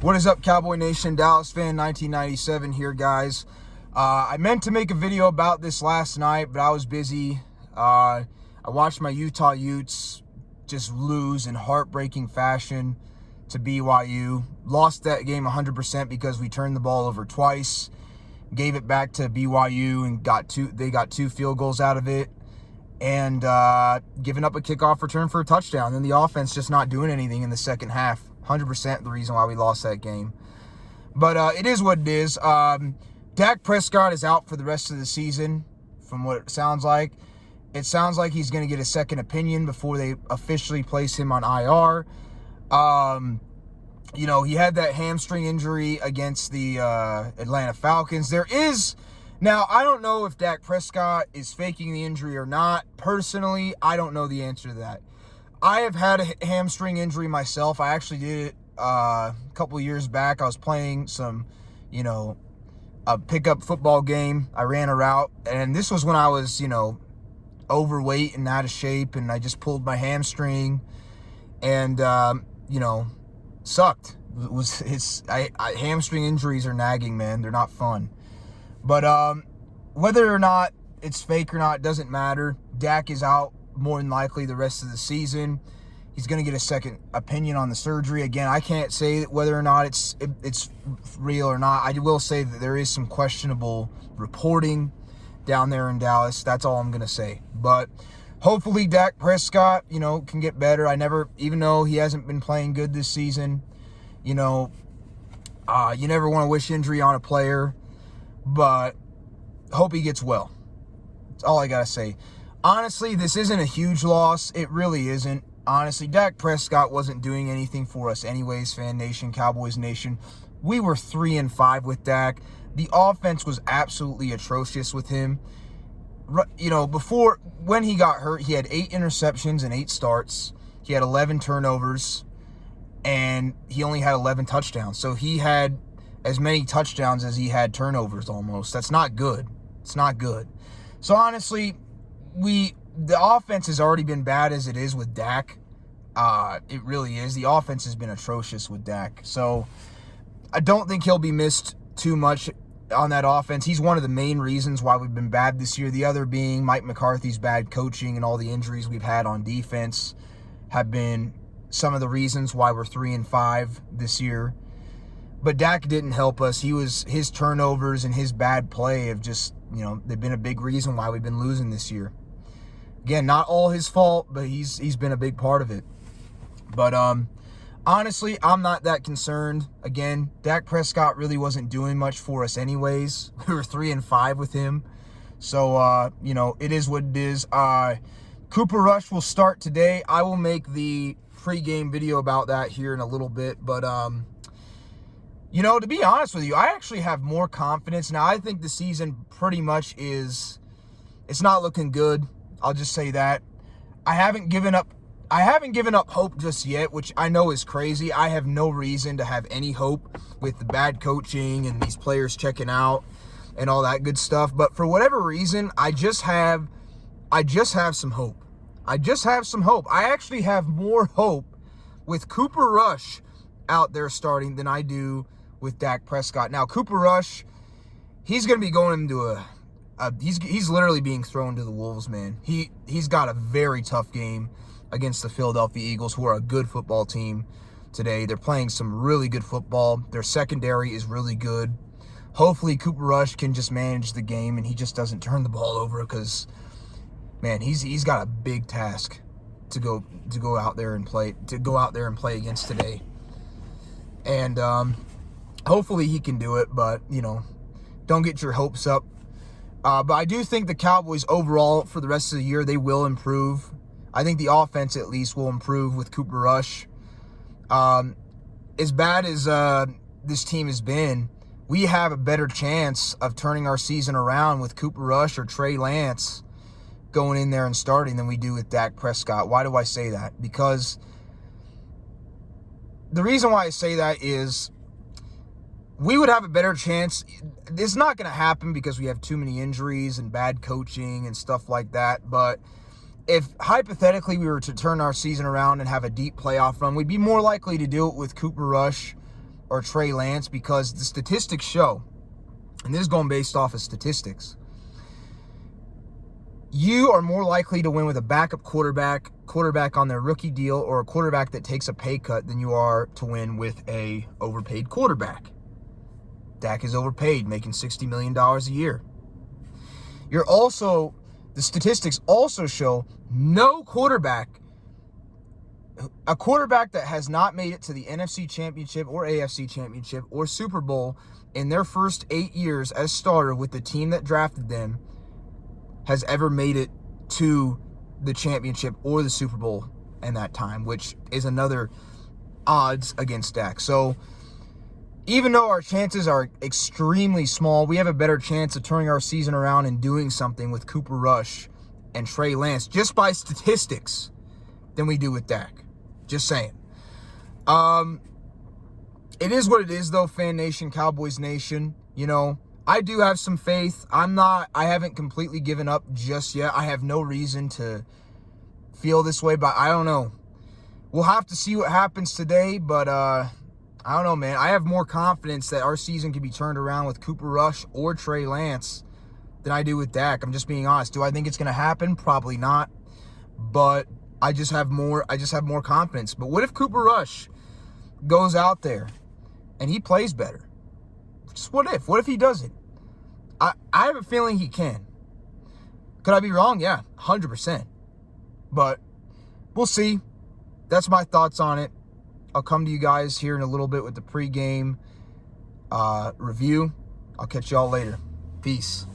What is up, Cowboy Nation? Dallas fan 1997 here, guys. I meant to make a video about this last night, but I was busy. I watched my Utah Utes just lose in heartbreaking fashion to BYU. Lost that game 100% because we turned the ball over twice, gave it back to BYU, and they got two field goals out of it, and giving up a kickoff return for a touchdown. Then the offense just not doing anything in the second half. 100% the reason why we lost that game. But it is what it is. Dak Prescott is out for the rest of the season, from what it sounds like. It sounds like he's going to get a second opinion before they officially place him on IR. He had that hamstring injury against the Atlanta Falcons. Now, I don't know if Dak Prescott is faking the injury or not. Personally, I don't know the answer to that. I have had a hamstring injury myself. I actually did it a couple of years back. I was playing a pickup football game. I ran a route, and this was when I was, overweight and out of shape, and I just pulled my hamstring, and sucked. Hamstring injuries are nagging, man. They're not fun. But whether or not it's fake or not doesn't matter. Dak is out more than likely the rest of the season. He's going to get a second opinion on the surgery. Again, I can't say whether or not it's real or not. I will say that there is some questionable reporting down there in Dallas. That's all I'm going to say. But hopefully Dak Prescott, can get better. Even though he hasn't been playing good this season, you never want to wish injury on a player, but hope he gets well. That's all I got to say. Honestly, this isn't a huge loss. It really isn't. Honestly, Dak Prescott wasn't doing anything for us anyways, Fan Nation, Cowboys Nation. We were 3-5 with Dak. The offense was absolutely atrocious with him. Before, when he got hurt, he had 8 interceptions and 8 starts. He had 11 turnovers, and he only had 11 touchdowns. So he had as many touchdowns as he had turnovers almost. That's not good. It's not good. So honestly, the offense has already been bad as it is with Dak. It really is. The offense has been atrocious with Dak. So I don't think he'll be missed too much on that offense. He's one of the main reasons why we've been bad this year. The other being Mike McCarthy's bad coaching, and all the injuries we've had on defense have been some of the reasons why we're 3-5 this year. But Dak didn't help us. His turnovers and his bad play have just, they've been a big reason why we've been losing this year. Again, not all his fault, but he's been a big part of it. But honestly, I'm not that concerned. Again, Dak Prescott really wasn't doing much for us anyways. We were 3-5 with him. So, it is what it is. Cooper Rush will start today. I will make the pregame video about that here in a little bit. But, to be honest with you, I actually have more confidence. Now, I think the season pretty much it's not looking good. I'll just say that. I haven't given up hope just yet, which I know is crazy. I have no reason to have any hope with the bad coaching and these players checking out and all that good stuff. But for whatever reason, I just have some hope. I just have some hope. I actually have more hope with Cooper Rush out there starting than I do with Dak Prescott. Now, Cooper Rush, he's going to be going into he's literally being thrown to the wolves, man. He's got a very tough game against the Philadelphia Eagles, who are a good football team today. They're playing some really good football. Their secondary is really good. Hopefully Cooper Rush can just manage the game and he just doesn't turn the ball over, because, man, he's got a big task to go out there and play against today. And hopefully he can do it, but don't get your hopes up. But I do think the Cowboys overall for the rest of the year, they will improve. I think the offense at least will improve with Cooper Rush. As bad as this team has been, we have a better chance of turning our season around with Cooper Rush or Trey Lance going in there and starting than we do with Dak Prescott. Why do I say that? Because the reason why I say that is we would have a better chance. It's not going to happen because we have too many injuries and bad coaching and stuff like that. But if hypothetically we were to turn our season around and have a deep playoff run, we'd be more likely to do it with Cooper Rush or Trey Lance, because the statistics show, and this is going based off of statistics, you are more likely to win with a backup quarterback on their rookie deal, or a quarterback that takes a pay cut, than you are to win with a overpaid quarterback. Dak is overpaid, making $60 million a year. The statistics also show a quarterback that has not made it to the NFC Championship or AFC Championship or Super Bowl in their first 8 years as starter with the team that drafted them has ever made it to the championship or the Super Bowl in that time, which is another odds against Dak. So even though our chances are extremely small, we have a better chance of turning our season around and doing something with Cooper Rush and Trey Lance just by statistics than we do with Dak. Just saying. It is what it is, though, Fan Nation, Cowboys Nation. You know, I do have some faith. I haven't completely given up just yet. I have no reason to feel this way, but I don't know. We'll have to see what happens today, but I don't know, man. I have more confidence that our season can be turned around with Cooper Rush or Trey Lance than I do with Dak. I'm just being honest. Do I think it's going to happen? Probably not. But I just have more confidence. But what if Cooper Rush goes out there and he plays better? Just what if? What if he doesn't? I have a feeling he can. Could I be wrong? Yeah, 100%. But we'll see. That's my thoughts on it. I'll come to you guys here in a little bit with the pregame review. I'll catch y'all later. Peace.